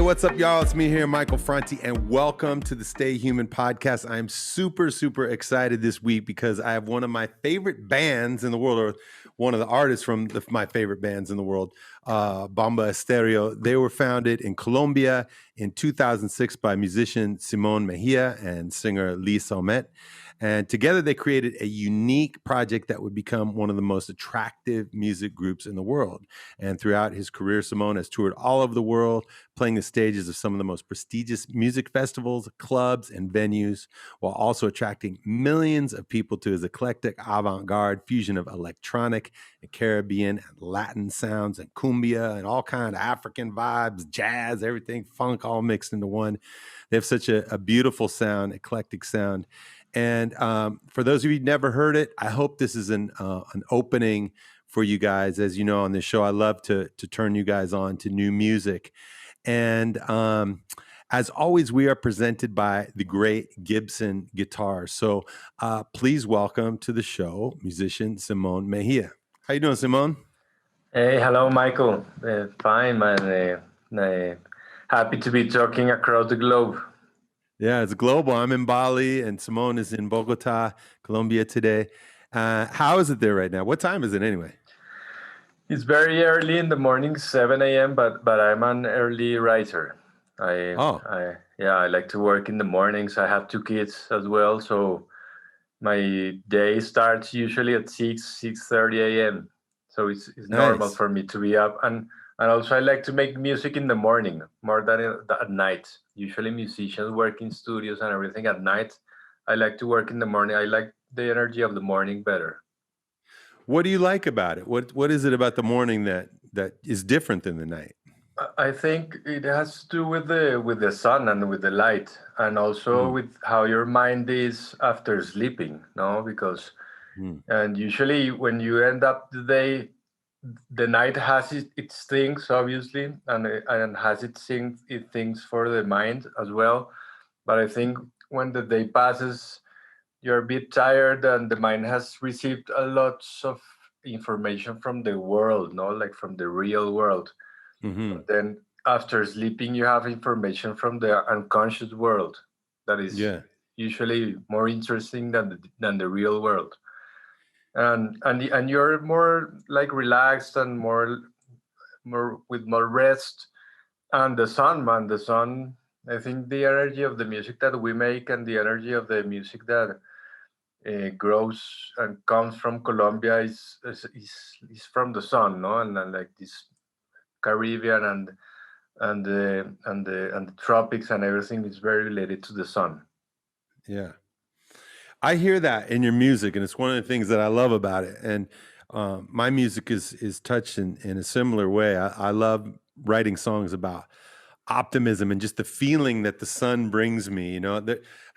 what's up, y'all? It's me here, Michael Franti, and welcome to the Stay Human podcast. I'm super, super excited this week because I have one of my favorite bands in the world, or one of the artists from my favorite bands in the world, Bomba Estéreo. They were founded in Colombia in 2006 by musician Simón Mejía and singer Li Saumet. And together they created a unique project that would become one of the most attractive music groups in the world. And throughout his career, Simón has toured all over the world, playing the stages of some of the most prestigious music festivals, clubs, and venues, while also attracting millions of people to his eclectic avant-garde fusion of electronic and Caribbean and Latin sounds and cumbia and all kind of African vibes, jazz, everything, funk, all mixed into one. They have such a beautiful sound, eclectic sound. And for those of you who've never heard it, I hope this is an opening for you guys. As you know, on this show, I love to turn you guys on to new music. And as always, we are presented by the great Gibson guitars. So please welcome to the show, musician Simón Mejía. How you doing, Simón? Hey, hello, Michael. Fine, man. Happy to be talking across the globe. Yeah, it's global. I'm in Bali, and Simón is in Bogota, Colombia today. How is it there right now? What time is it anyway? It's very early in the morning, 7 a.m., but I'm an early riser. I like to work in the mornings. I have two kids as well, so my day starts usually at 6:30 a.m. So it's normal for me to be up. And also I like to make music in the morning more than at night. Usually musicians work in studios and everything at night. I like to work in the morning. I like the energy of the morning better. What do you like about it? What is it about the morning that is different than the night? I think it has to do with the sun and with the light, and also with how your mind is after sleeping. No, because and usually when you end up the day, the night has its things, obviously, and has its things for the mind as well. But I think when the day passes, you're a bit tired, and the mind has received a lot of information from the world, no, like from the real world. But then after sleeping, you have information from the unconscious world that is usually more interesting than the real world. And you're more like relaxed and more with more rest. And the sun, man, the sun. I think the energy of the music that we make and the energy of the music that grows and comes from Colombia is from the sun, no, and like this Caribbean and the tropics and everything is very related to the sun. Yeah. I hear that in your music, and it's one of the things that I love about it. And my music is touched in a similar way. I love writing songs about optimism and just the feeling that the sun brings me. You know,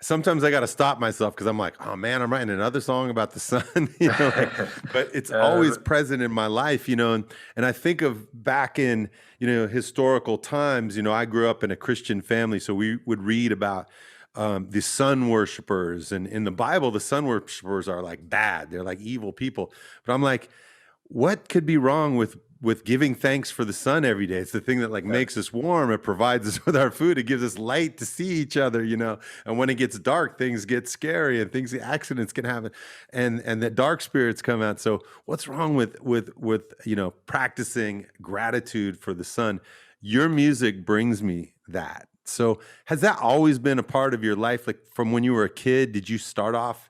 sometimes I got to stop myself because I'm like, oh man, I'm writing another song about the sun. You know, but it's always present in my life. You know, and I think of back in historical times. You know, I grew up in a Christian family, so we would read about the sun worshipers, and in the Bible, the sun worshipers are like bad. They're like evil people. But I'm like, what could be wrong with giving thanks for the sun every day? It's the thing that makes us warm. It provides us with our food. It gives us light to see each other, you know. And when it gets dark, things get scary and accidents can happen, and the dark spirits come out. So what's wrong with practicing gratitude for the sun? Your music brings me that. So has that always been a part of your life? Like from when you were a kid, did you start off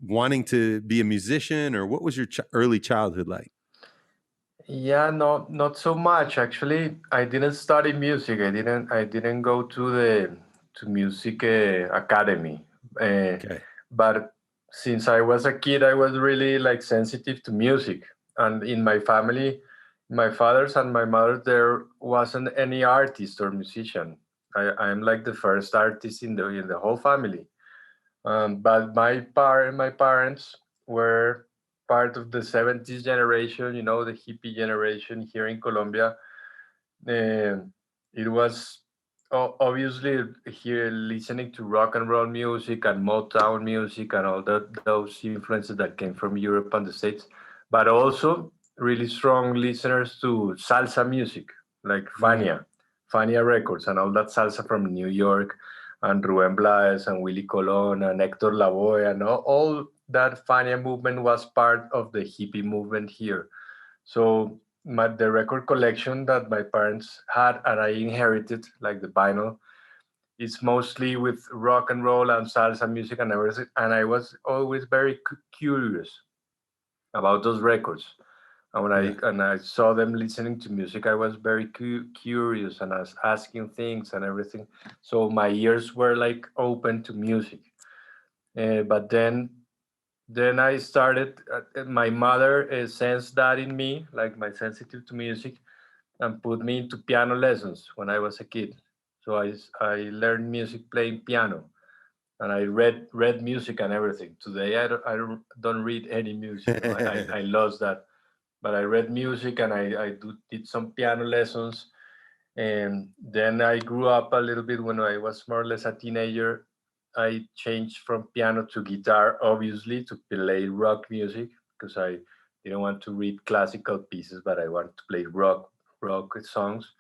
wanting to be a musician, or what was your early childhood like? Yeah, no, not so much. Actually, I didn't study music. I didn't go to music academy. But since I was a kid, I was really like sensitive to music. And in my family, my father's and my mother, there wasn't any artist or musician. I'm like the first artist in the whole family. But my parents were part of the 70s generation, you know, the hippie generation here in Colombia. It was obviously here listening to rock and roll music and Motown music and all those influences that came from Europe and the States, but also really strong listeners to salsa music, like Fania. Fania Records and all that salsa from New York, and Rubén Blades and Willie Colon and Hector Lavoe, and all that Fania movement was part of the hippie movement here. So the record collection that my parents had and I inherited, like the vinyl, it's mostly with rock and roll and salsa music and everything. And I was always very curious about those records. And when I saw them listening to music, I was very curious, and I was asking things and everything. So my ears were like open to music. But then I started. My mother sensed that in me, like my sensitive to music, and put me into piano lessons when I was a kid. So I learned music playing piano, and I read music and everything. Today I don't read any music. You know? I lost that, but I read music and did some piano lessons. And then I grew up a little bit when I was more or less a teenager. I changed from piano to guitar, obviously, to play rock music because I didn't want to read classical pieces, but I wanted to play rock songs.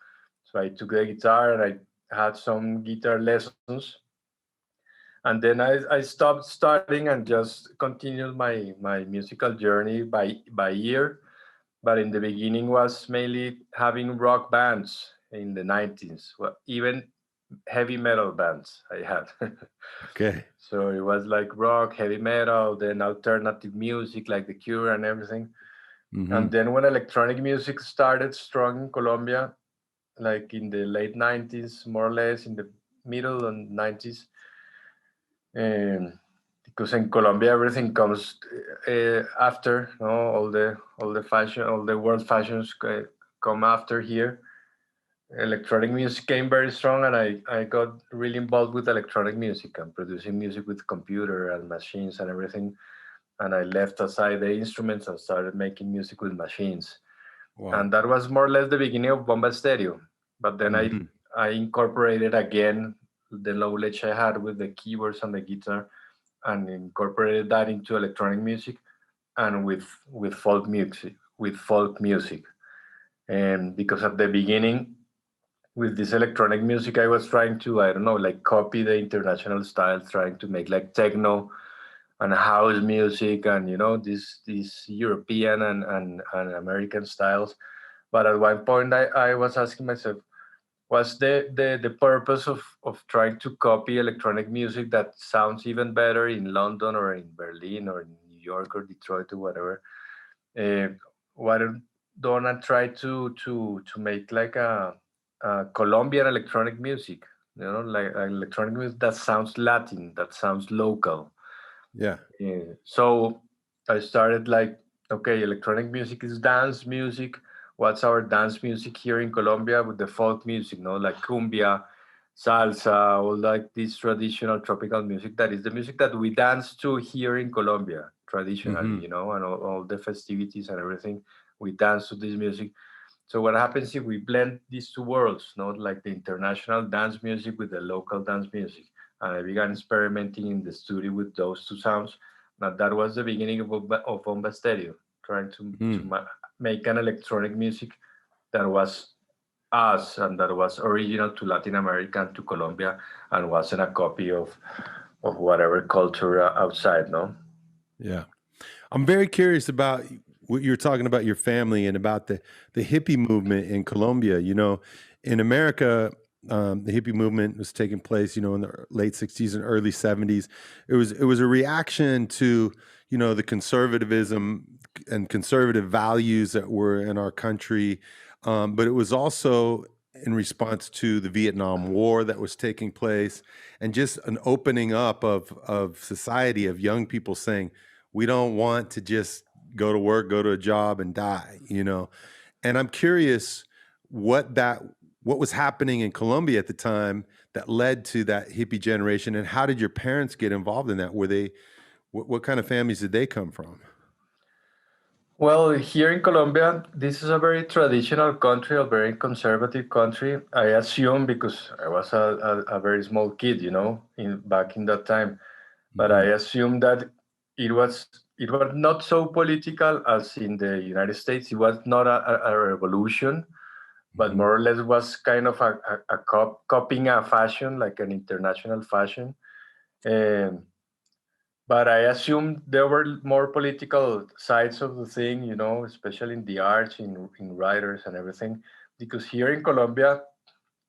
So I took the guitar and I had some guitar lessons. And then I stopped studying and just continued my musical journey by ear. But in the beginning was mainly having rock bands in the 90s. Well, even heavy metal bands I had. Okay. So it was like rock, heavy metal, then alternative music like The Cure and everything. Mm-hmm. And then when electronic music started strong in Colombia, like in the late 90s, more or less in the middle and 90s, because in Colombia everything comes after, no? All the fashion, all the world fashions come after here. Electronic music came very strong, and I got really involved with electronic music and producing music with computer and machines and everything. And I left aside the instruments and started making music with machines. Wow. And that was more or less the beginning of Bomba Estéreo. But then I incorporated again the knowledge I had with the keyboards and the guitar, and incorporated that into electronic music and with folk music. And because at the beginning, with this electronic music, I was trying to, I don't know, like copy the international style, trying to make like techno and house music and these European and American styles. But at one point I was asking myself, what's the purpose of trying to copy electronic music that sounds even better in London or in Berlin or in New York or Detroit or whatever? Why don't I try to make like a Colombian electronic music? Like electronic music that sounds Latin, that sounds local. Yeah. So I started like, okay, electronic music is dance music. What's our dance music here in Colombia with the folk music, like cumbia, salsa, all like this traditional tropical music that is the music that we dance to here in Colombia traditionally, Mm-hmm. and all the festivities and everything. We dance to this music. So what happens if we blend these two worlds, like the international dance music with the local dance music? And I began experimenting in the studio with those two sounds. Now that was the beginning of Bomba Estéreo, trying to make an electronic music that was us and that was original to Latin America and to Colombia, and wasn't a copy of whatever culture outside, no? Yeah. I'm very curious about what you're talking about your family and about the hippie movement in Colombia. In America, the hippie movement was taking place, in the late 60s and early 70s. It was a reaction to, the conservatism and conservative values that were in our country. But it was also in response to the Vietnam War that was taking place, and just an opening up of society, of young people saying, we don't want to just go to work, go to a job and die, And I'm curious what was happening in Colombia at the time that led to that hippie generation, and how did your parents get involved in that? What kind of families did they come from? Well, here in Colombia, this is a very traditional country, a very conservative country. I assume because I was a very small kid, back in that time. But I assume that it was not so political as in the United States. It was not a revolution, but more or less was kind of a copying a fashion, like an international fashion. Um, but I assumed there were more political sides of the thing, you know, especially in the arts, in writers and everything, because here in Colombia,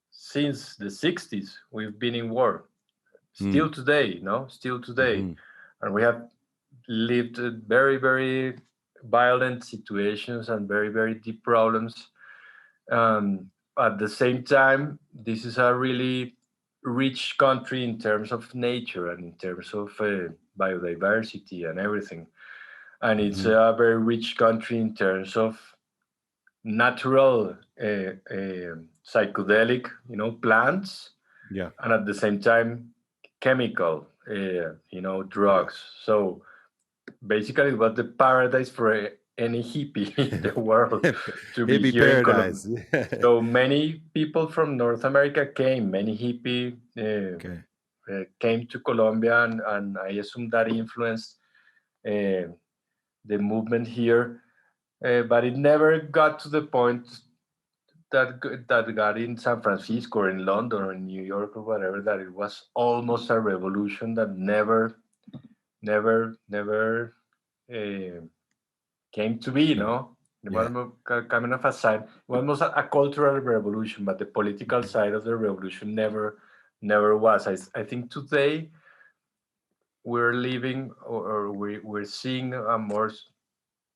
since the 60s, we've been in war. Still today, no, still today, and we have lived very, very violent situations and very, very deep problems. At the same time, this is a really rich country in terms of nature and in terms of biodiversity and everything. And it's a very rich country in terms of natural psychedelic, you know, plants, Yeah. and at the same time, chemical, you know, drugs. So basically, it was the paradise for any hippie in the world to be Hippie here in Colombia. paradise. So many people from North America came, many hippie Okay. came to Colombia, and I assume that influenced the movement here. But it never got to the point that got in San Francisco or in London or in New York or whatever, that it was almost a revolution that never uh, came to be, no? It was Yeah. kind of a sign. It was almost a cultural revolution, but the political side of the revolution never was. I think today we're living, or we're seeing a more,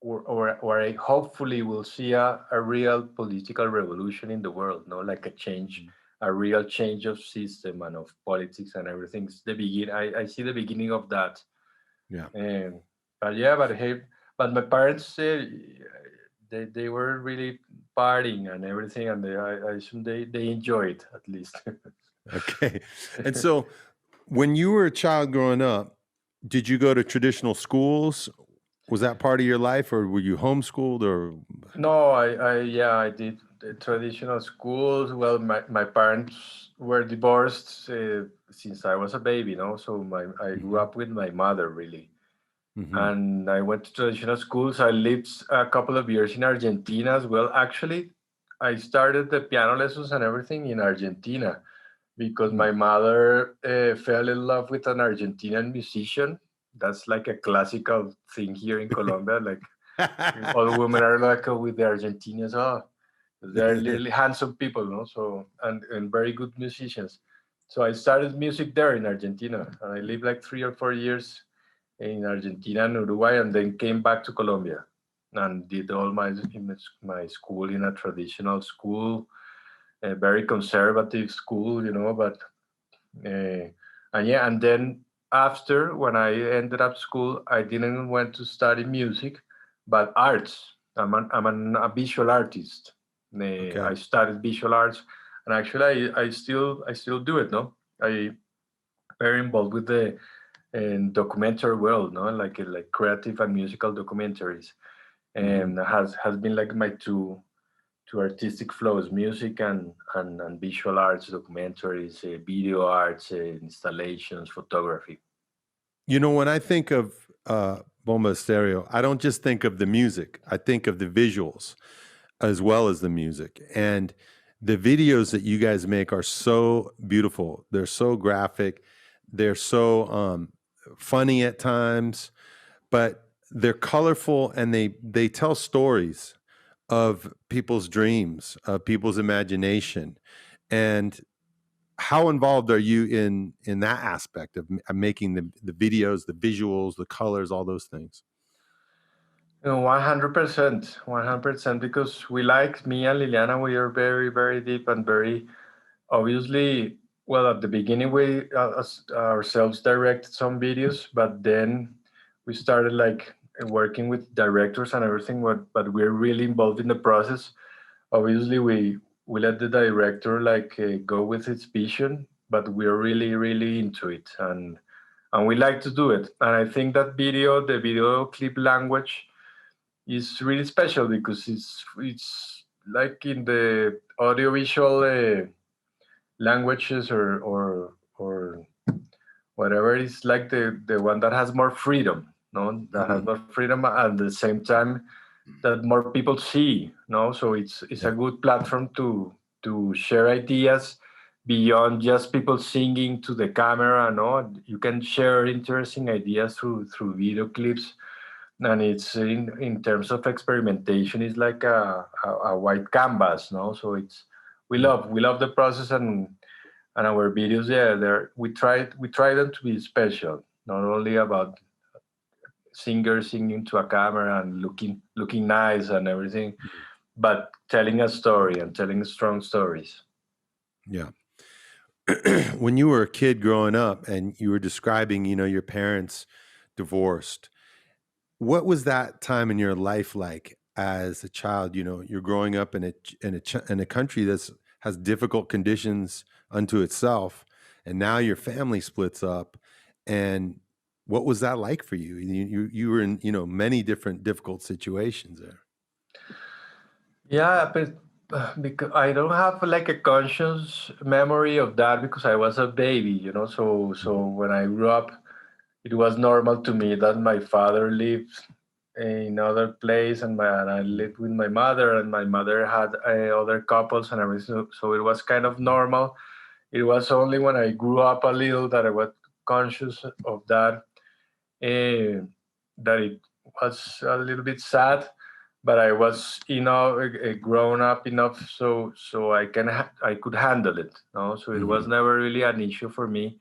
or I hopefully will see a real political revolution in the world, no, like a change, a real change of system and of politics and everything. It's the begin. I see the beginning of that. Yeah. But yeah, but hey, but my parents said they were really partying and everything, and I assume they enjoy it at least. Okay. And so when you were a child growing up, did you go to traditional schools? Was that part of your life, or were you homeschooled, or? No, yeah, I did the traditional schools. Well, my parents were divorced since I was a baby, no? So I grew up with my mother, really. And I went to traditional schools. I lived a couple of years in Argentina as well. Actually, I started the piano lessons and everything in Argentina because my mother fell in love with an Argentinian musician. That's like a classical thing here in Colombia. Like all women are like with the Argentinians. Oh, they're really handsome people, no? So and very good musicians. So I started music there in Argentina, and I lived like 3 or 4 years in Argentina and Uruguay, and then came back to Colombia and did all my school in a traditional school, a very conservative school, you know. But and yeah, and then after, when I ended up school, I didn't want to study music, but arts. A visual artist. I Okay. studied visual arts, and actually I still do it. No, I very involved with the documentary world, no, like creative and musical documentaries, and has been like my two artistic flows: music and visual arts, documentaries, video arts, installations, photography. You know, when I think of Bomba Estéreo, I don't just think of the music. I think of the visuals as well as the music. And the videos that you guys make are so beautiful. They're so graphic. They're so funny at times, but they're colorful, and they tell stories of people's dreams, of people's imagination. And how involved are you in that aspect of making the videos, the visuals, the colors, all those things? 100%, 100%, because we, like me and Liliana, we are very, very deep and very obviously. Well, at the beginning, we ourselves directed some videos, but then we started like working with directors and everything. But we're really involved in the process. Obviously, we let the director like go with his vision, but we're really, really into it, and we like to do it. And I think that the video clip language is really special because it's like in the audiovisual languages, or whatever, is like the one that has more freedom, no, that has more freedom, at the same time that more people see, no? So it's a good platform to share ideas beyond just people singing to the camera, no? You can share interesting ideas through video clips, and it's in terms of experimentation, it's like a white canvas, no? So it's we love the process, and our videos, yeah, we try them to be special, not only about singers singing to a camera and looking nice and everything, but telling a story and telling strong stories. Yeah. When you were a kid growing up and you were describing, your parents divorced, what was that time in your life like as a child? You're growing up in a country that has difficult conditions unto itself, and now your family splits up. And what was that like for you? You were in many different difficult situations there. Yeah, but because I don't have like a conscious memory of that because I was a baby, So when I grew up, it was normal to me that my father lived in other place, and I lived with my mother, and my mother had other couples and everything. So it was kind of normal. It was only when I grew up a little that I was conscious of that, that it was a little bit sad, but I was grown up enough so I could handle it. No, so it was never really an issue for me.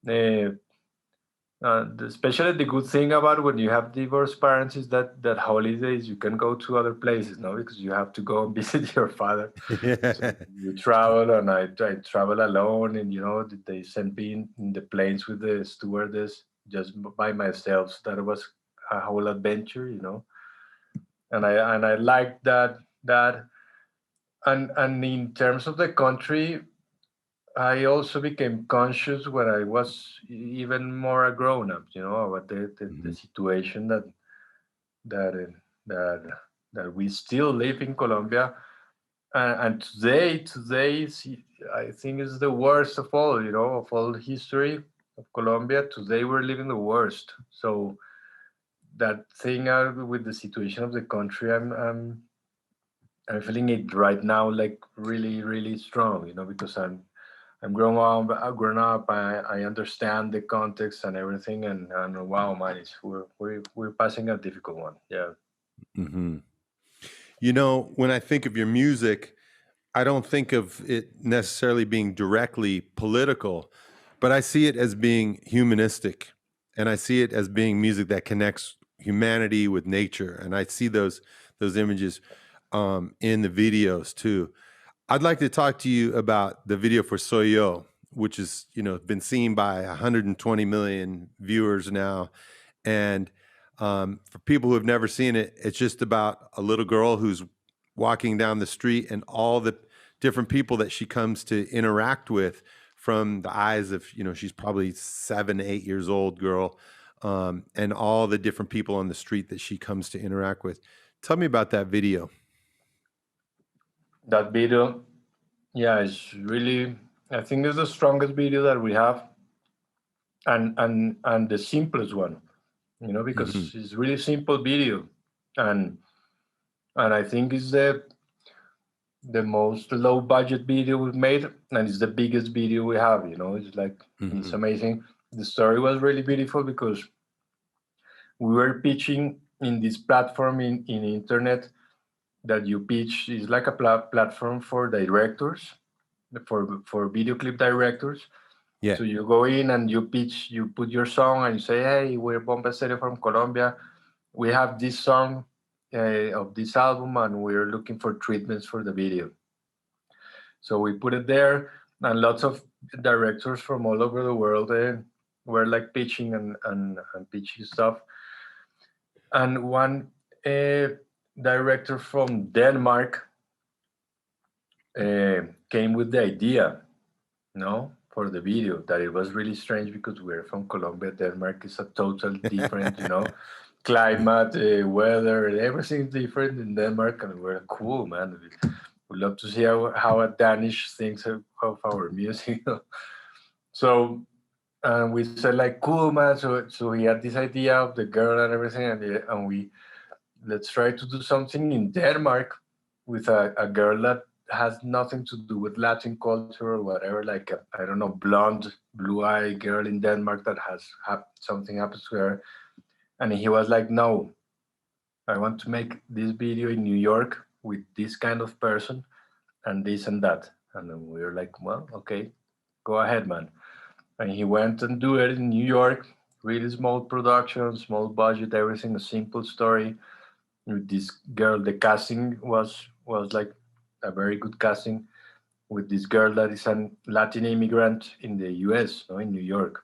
Uh, Especially the good thing about when you have divorced parents is that holidays you can go to other places, no, because you have to go and visit your father. So you travel, and I travel alone, and they sent me in the planes with the stewardess just by myself. So that was a whole adventure. And I liked that. And in terms of the country, I also became conscious when I was even more a grown up, about the situation that uh, that that we still live in Colombia, and today I think is the worst of all, of all history of Colombia. Today we're living the worst. So that thing with the situation of the country, I'm feeling it right now, like really, really strong, because I'm grown up. I understand the context and everything, and wow, man, we're passing a difficult one. Yeah. Mm-hmm. When I think of your music, I don't think of it necessarily being directly political, but I see it as being humanistic, and I see it as being music that connects humanity with nature, and I see those images in the videos too. I'd like to talk to you about the video for Soy Yo, which is been seen by 120 million viewers now, and for people who have never seen it, it's just about a little girl who's walking down the street and all the different people that she comes to interact with from the eyes of, she's probably 7, 8 years old girl, and all the different people on the street that she comes to interact with. Tell me about that video. That video, yeah, it's really, I think it's the strongest video that we have, and the simplest one, because it's really simple video, and I think it's the most low budget video we've made, and it's the biggest video we have. It's like it's amazing. The story was really beautiful because we were pitching in this platform in internet that you pitch is like a platform for directors, for video clip directors. Yeah. So you go in and you pitch, you put your song, and you say, hey, we're Bomba Estéreo from Colombia. We have this song of this album, and we're looking for treatments for the video. So we put it there, and lots of directors from all over the world were like pitching and pitching stuff. And one director from Denmark came with the idea, for the video, that it was really strange because we're from Colombia. Denmark is a totally different, climate, weather, and everything's different in Denmark. And we're cool, man. We love to see how a Danish thinks of our music. So we said like, cool, man. So he had this idea of the girl and everything, and we let's try to do something in Denmark with a girl that has nothing to do with Latin culture or whatever, like I don't know, blonde, blue-eyed girl in Denmark that has something happens to her. And he was like, no, I want to make this video in New York with this kind of person and this and that. And then we were like, well, okay, go ahead, man. And he went and do it in New York, really small production, small budget, everything, a simple story with this girl. The casting was like a very good casting with this girl that is a Latin immigrant in the US, in New York.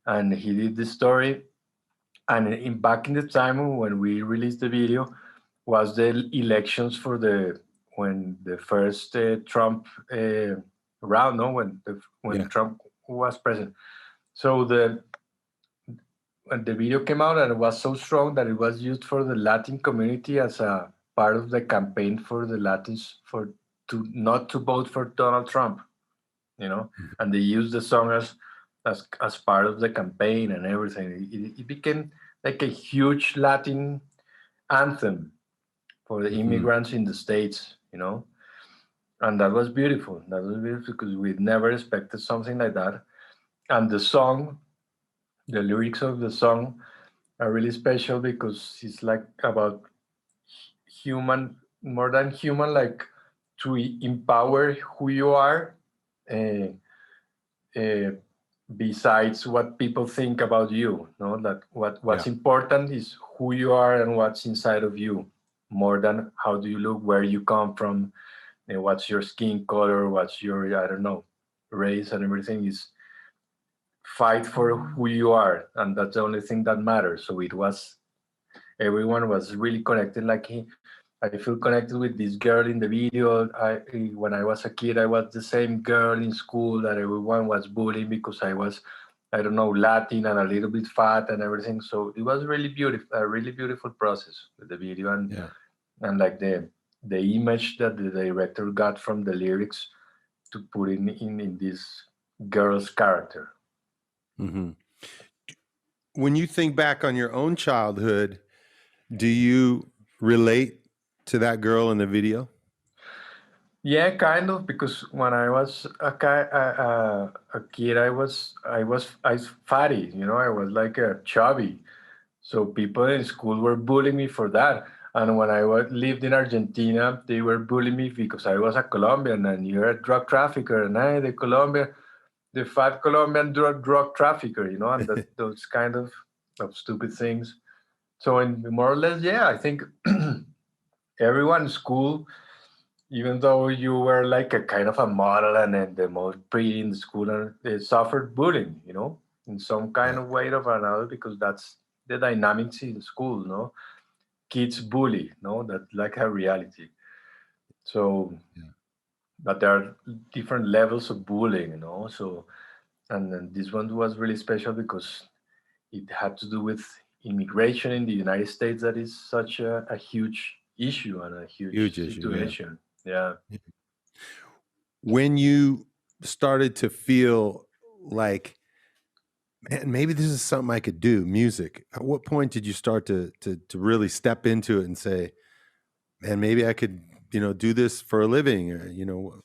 And he did the story. And back in the time when we released the video was the elections for when the first Trump round, when Trump was president. So when the video came out, and it was so strong that it was used for the Latin community as a part of the campaign for the Latins not to vote for Donald Trump, and they used the song as part of the campaign and everything. It became like a huge Latin anthem for the immigrants in the States, and that was beautiful. That was beautiful because we'd never expected something like that. And the song, the lyrics of the song are really special because it's like about human, more than human, like to empower who you are, besides what people think about you. That what's important is who you are and what's inside of you, more than how do you look, where you come from, and what's your skin color, what's your, I don't know, race, and everything. Is fight for who you are, and that's the only thing that matters. So everyone was really connected. Like I feel connected with this girl in the video. When I was a kid, I was the same girl in school that everyone was bullying because I was, I don't know, Latin and a little bit fat and everything. So it was really beautiful, a really beautiful process with the video, and like the image that the director got from the lyrics to put in this girl's character. Mm-hmm. When you think back on your own childhood, do you relate to that girl in the video? Yeah, kind of, because when I was a kid, I was fatty, I was like a chubby. So people in school were bullying me for that. And when I lived in Argentina, they were bullying me because I was a Colombian, and you're a drug trafficker, and the fat Colombian drug trafficker, and those kind of stupid things. So more or less, yeah, I think everyone in school, even though you were like a kind of a model and the most pretty in the school, they suffered bullying, in some kind of way or another, because that's the dynamics in school, kids bully, that's like a reality. So, but there are different levels of bullying, so, and then this one was really special because it had to do with immigration in the United States. That is such a huge issue and a huge situation. Yeah. When you started to feel like, man, maybe this is something I could do, music, at what point did you start to really step into it and say, man, maybe I could, do this for a living, or,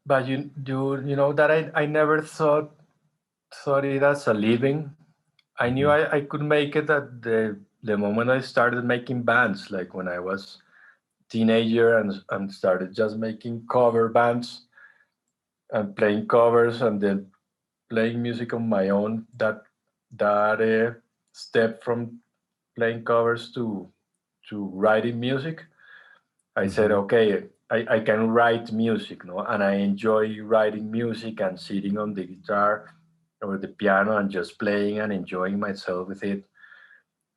But you know that I never thought it as a living. I knew I could make it at the moment I started making bands, like when I was teenager and started just making cover bands and playing covers and then playing music on my own. That step from playing covers to writing music, I said, okay, I can write music, and I enjoy writing music and sitting on the guitar or the piano and just playing and enjoying myself with it.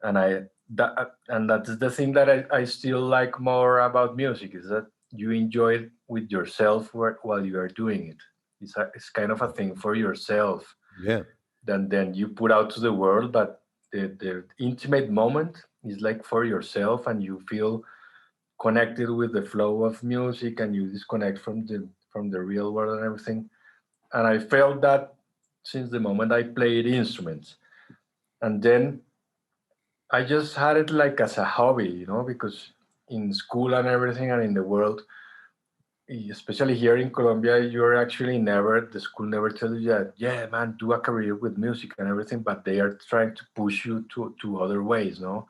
And that's the thing that I still like more about music, is that you enjoy it with yourself while you are doing it. It's kind of a thing for yourself. Yeah. Then you put out to the world, but the intimate moment is like for yourself, and you feel connected with the flow of music, and you disconnect from the real world and everything. And I felt that since the moment I played instruments. And then I just had it like as a hobby, because in school and everything and in the world, especially here in Colombia, you're actually the school never tells you that, yeah, man, do a career with music and everything, but they are trying to push you to other ways, no?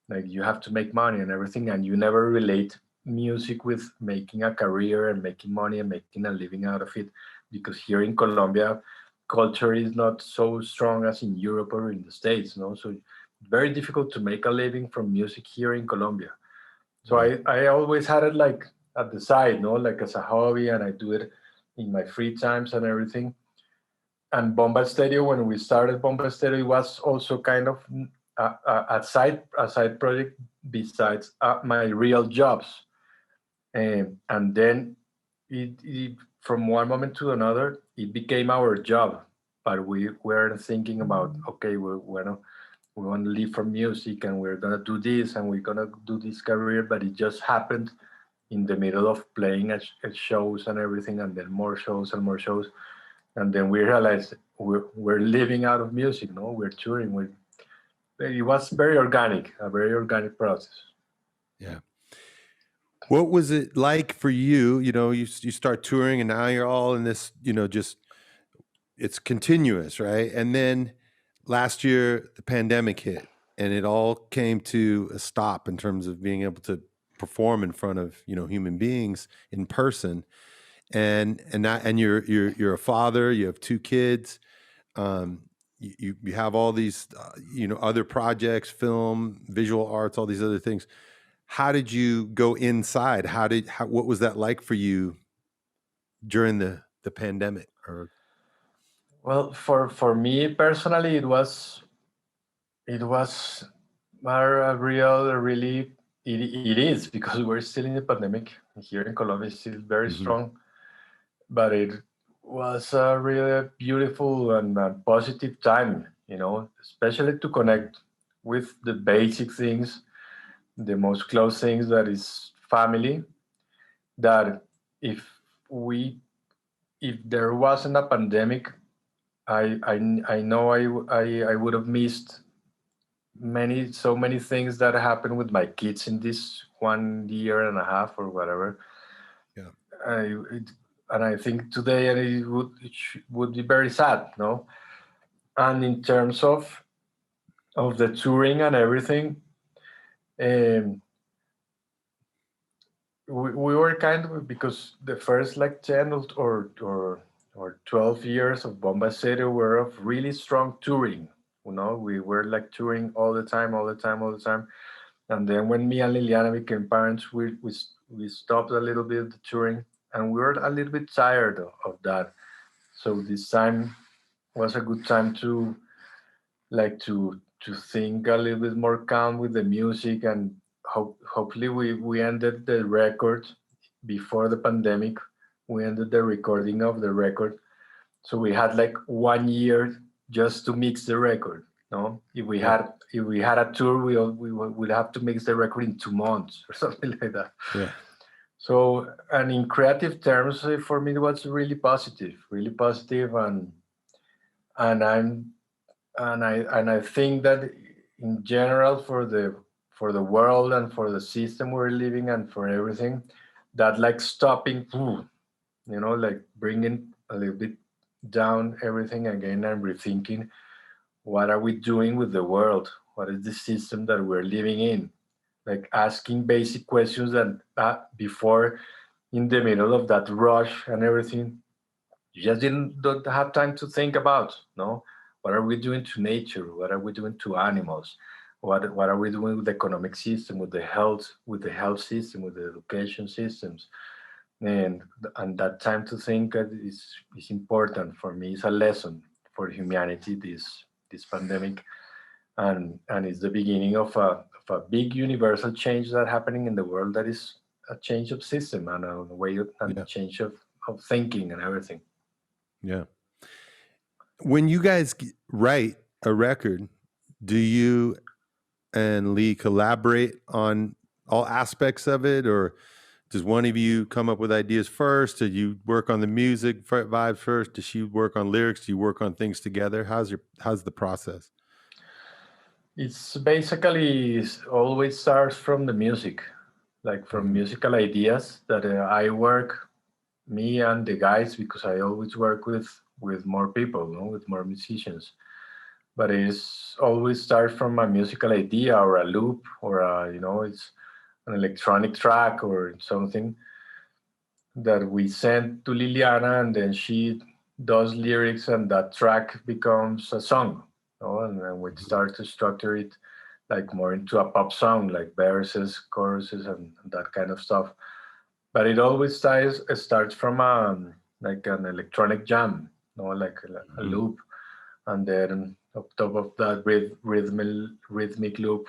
Like you have to make money and everything, and you never relate music with making a career and making money and making a living out of it. Because here in Colombia, culture is not so strong as in Europe or in the States, no? So very difficult to make a living from music here in Colombia. So Right. I always had it like at the side, no, like as a hobby, and I do it in my free times and everything. And Bomba Estéreo, when we started Bomba Estéreo, it was also kind of a side project besides my real jobs. And then from one moment to another, it became our job. But we were thinking about, okay, we want to live from music and we're gonna do this and we're gonna do this career, but it just happened in the middle of playing at shows and everything, and then more shows and more shows, and then we realized we're living out of music. No, we're touring. It was a very organic process. Yeah. What was it like for you? You start touring and now you're all in this, just it's continuous, right? And then last year the pandemic hit and it all came to a stop in terms of being able to perform in front of, human beings in person. And you're a father, you have two kids. You have all these other projects, film, visual arts, all these other things. How did you go inside? What was that like for you during the pandemic? Or Well, for me personally, it was a real really it is because we're still in the pandemic here in Colombia. It's still very Mhm. strong, but it was a really beautiful and positive time. Especially to connect with the basic things, the most close things, that is family. That if we if there wasn't a pandemic, I know I would have missed so many things that happened with my kids in this 1 year and a half or whatever. Yeah. I and I think today it would be very sad, no. And in terms of the touring and everything, um, we were kind of, because the first like 10 or 12 years of Bomba Estéreo were of really strong touring. We were like touring all the time, all the time, all the time. And then when me and Liliana became parents, we stopped a little bit the touring, and we were a little bit tired of that. So this time was a good time to think a little bit more calm with the music, and hopefully we ended the record before the pandemic. We ended the recording of the record, so we had like 1 year just to mix the record. No, Yeah. if we had a tour, we would have to mix the record in 2 months or something like that. Yeah. So, and in creative terms, for me, it was really positive, and I'm and I think that in general, for the world and for the system we're living and for everything, that like stopping, like bringing a little bit down everything again and rethinking what are we doing with the world, what is the system that we're living in, like asking basic questions that before, in the middle of that rush and everything, you just don't have time to think about. No, what are we doing to nature? What are we doing to animals? What are we doing with the economic system, with the health system, with the education systems? And that time to think is important for me. It's a lesson for humanity. This pandemic, and it's the beginning of a big universal change that happening in the world. That is a change of system and a way and Yeah. change of thinking and everything. Yeah. When you guys write a record, do you and Lee collaborate on all aspects of it, or does one of you come up with ideas first? Do you work on the music vibes first? Does she work on lyrics? Do you work on things together? How's the process? It's basically always starts from the music, like from musical ideas that I work, me and the guys, because I always work with more people, no, with more musicians. But it's always start from a musical idea or a loop or it's an electronic track or something that we send to Liliana, and then she does lyrics, and that track becomes a song. And then we start to structure it like more into a pop song, like verses, choruses, and that kind of stuff. But it always starts from like an electronic jam, like a loop, and then on top of that rhythmic loop,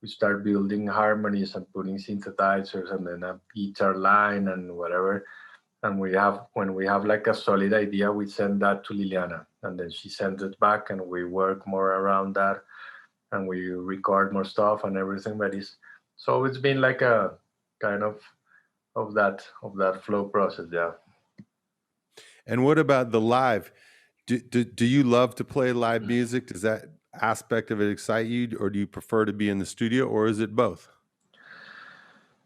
we start building harmonies and putting synthesizers, and then a guitar line and whatever. And when we have like a solid idea, we send that to Liliana, and then she sends it back, and we work more around that, and we record more stuff and everything. But it's been like a kind of that flow process, yeah. And what about the live? Do you love to play live music? Does that aspect of it excite you, or do you prefer to be in the studio, or is it both?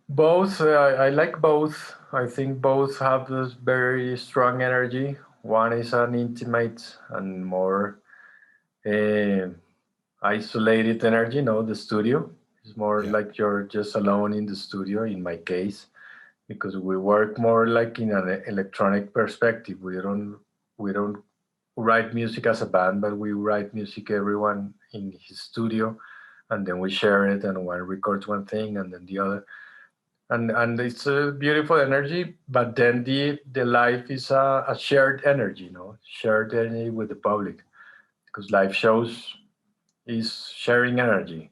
Both. I like both. I think both have this very strong energy. One is an intimate and more uh, isolated energy. No, the studio is more like you're just alone in the studio. In my case, because we work more like in an electronic perspective. We don't write music as a band, but we write music everyone in his studio, and then we share it, and one records one thing, and then the other, and it's a beautiful energy. But then the life is a shared energy, shared energy with the public, because live shows is sharing energy,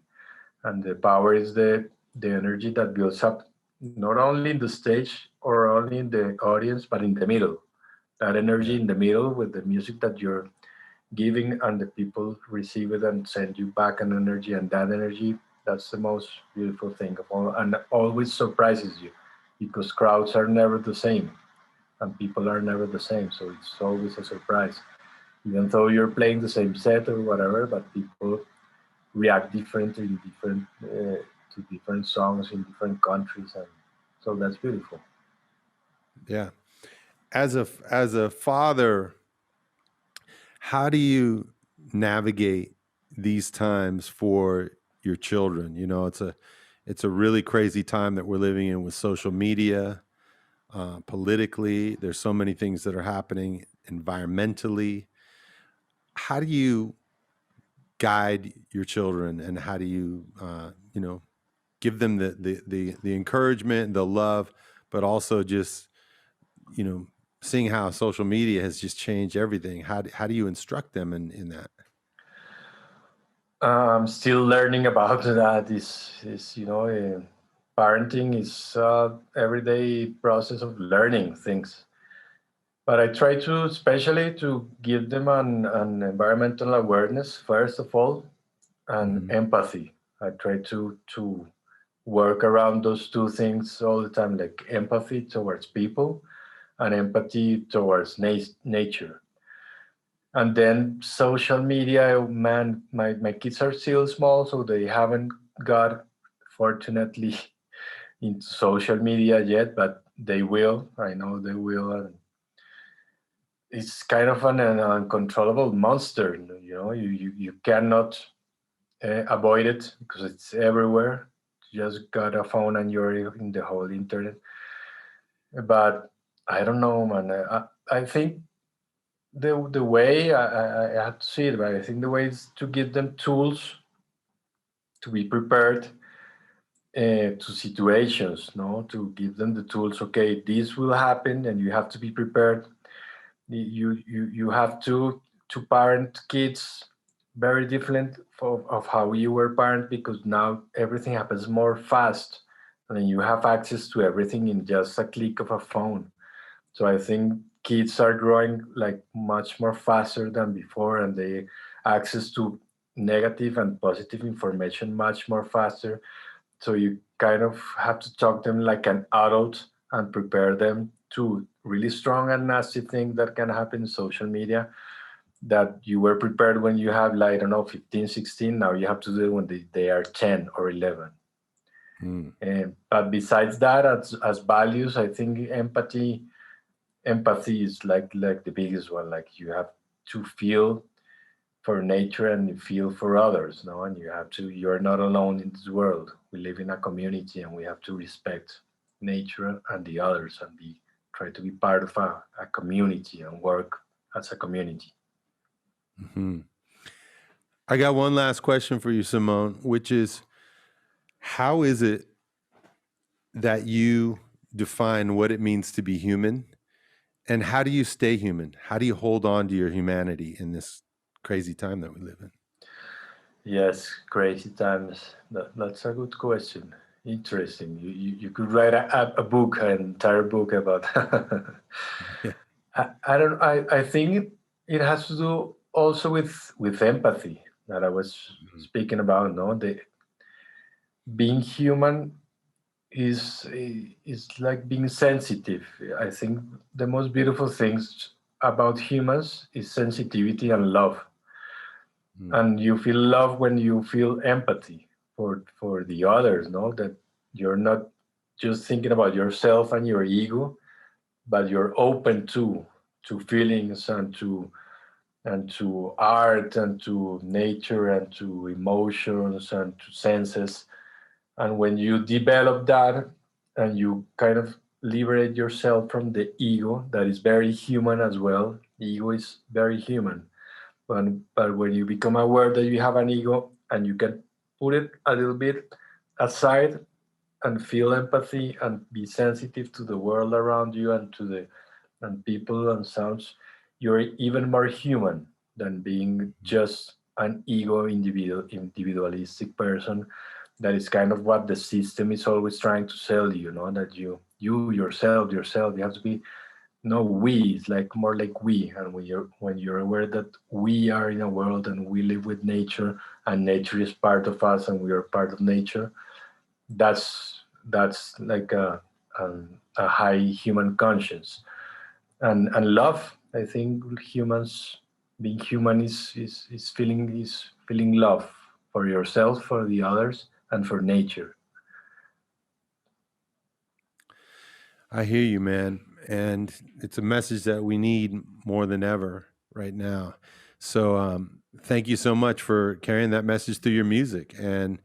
and the power is the energy that builds up not only in the stage or only in the audience, but in the middle. That energy in the middle with the music that you're giving, and the people receive it and send you back an energy, and that energy, that's the most beautiful thing of all, and always surprises you, because crowds are never the same and people are never the same, so it's always a surprise, even though you're playing the same set or whatever, but people react differently in different to different songs in different countries, and so that's beautiful. Yeah. As a father, how do you navigate these times for your children? It's a really crazy time that we're living in with social media, politically. There's so many things that are happening environmentally. How do you guide your children, and how do you give them the encouragement, the love, but also just seeing how social media has just changed everything? How do you instruct them in that? I'm still learning about that. Parenting is everyday process of learning things. But I try to, especially to give them an environmental awareness first of all, and empathy. I try to work around those two things all the time, like empathy towards people and empathy towards nature. And then social media, man, my kids are still small, so they haven't got, fortunately, into social media yet, but they will. I know they will. And it's kind of an uncontrollable monster. You cannot avoid it because it's everywhere. You just got a phone and you're in the whole internet. But I don't know, man. I think the way I have to see it, but I think the way is to give them tools to be prepared to situations, no, to give them the tools. Okay, this will happen, and you have to be prepared. You have to parent kids very different of how you were parent, because now everything happens more fast, and then you have access to everything in just a click of a phone. So I think kids are growing like much more faster than before, and they access to negative and positive information much more faster. So you kind of have to talk them like an adult and prepare them to really strong and nasty things that can happen in social media. that you were prepared when you have, like, I don't know, 15, 16. Now you have to do it when they are 10 or 11. But besides that, as values, I think empathy is like the biggest one. Like, you have to feel for nature and you feel for others, no? And you're not alone in this world. We live in a community and we have to respect nature and the others and try to be part of a community and work as a community. I got one last question for you, Simón, which is, how is it that you define what it means to be human? And how do you stay human? How do you hold on to your humanity in this crazy time that we live in? Yes, crazy times. That's a good question. Interesting. You could write a book, an entire book about. Yeah. I think it has to do also with empathy that I was speaking about. No, being human is like being sensitive. I think the most beautiful things about humans is sensitivity and love. And you feel love when you feel empathy for the others, no? That you're not just thinking about yourself and your ego, but you're open to feelings and to art and to nature and to emotions and to senses. And when you develop that and you kind of liberate yourself from the ego, that is very human as well. The ego is very human. But when you become aware that you have an ego and you can put it a little bit aside and feel empathy and be sensitive to the world around you and people and sounds, you're even more human than being just an individualistic person. That is kind of what the system is always trying to sell you, that you yourself, you have to be. No, we. It's like more like we. And when you're aware that we are in a world and we live with nature and nature is part of us and we are part of nature, that's like a high human conscience and love. I think humans, being human is feeling love for yourself, for the others, and for nature. I hear you, man. And it's a message that we need more than ever right now. So thank you so much for carrying that message through your music and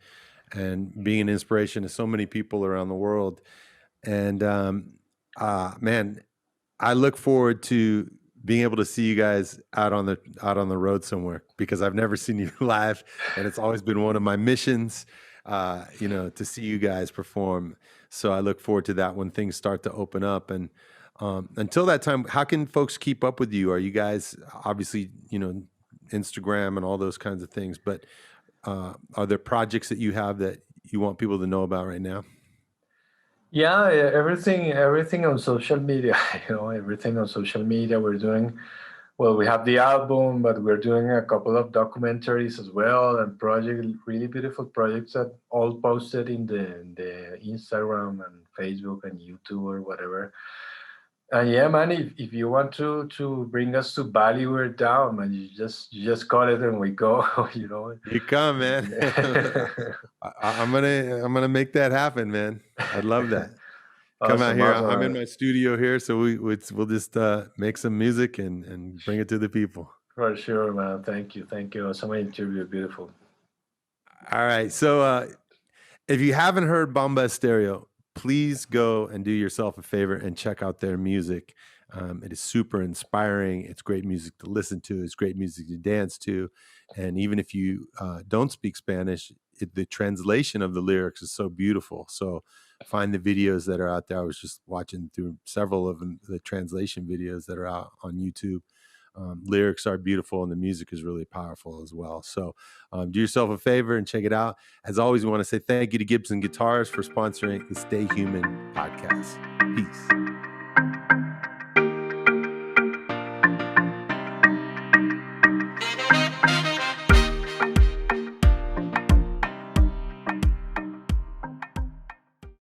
being an inspiration to so many people around the world. And man, I look forward to being able to see you guys out on the road somewhere, because I've never seen you live, and it's always been one of my missions, to see you guys perform. So I look forward to that when things start to open up. And until that time, how can folks keep up with you? Are you guys obviously, Instagram and all those kinds of things, but are there projects that you have that you want people to know about right now? Yeah, everything on social media. Everything on social media. We're doing well. We have the album, but we're doing a couple of documentaries as well, and really beautiful projects that all posted in the Instagram and Facebook and YouTube or whatever. And yeah, man, if you want to bring us to Bali, we're down, man. You just call it and we go. You come, man. I'm gonna make that happen, man. I'd love that. Come out here. I'm in my studio here, so we'll just make some music and bring it to the people. For sure, man. Thank you. Awesome interview, beautiful. All right. So if you haven't heard Bomba Estéreo, please go and do yourself a favor and check out their music. It is super inspiring. It's great music to listen to. It's great music to dance to. And even if you don't speak Spanish, the translation of the lyrics is so beautiful. So find the videos that are out there. I was just watching through several of the translation videos that are out on YouTube. Lyrics are beautiful and the music is really powerful as well. So do yourself a favor and check it out. As always, we want to say thank you to Gibson Guitars for sponsoring the Stay Human podcast. Peace.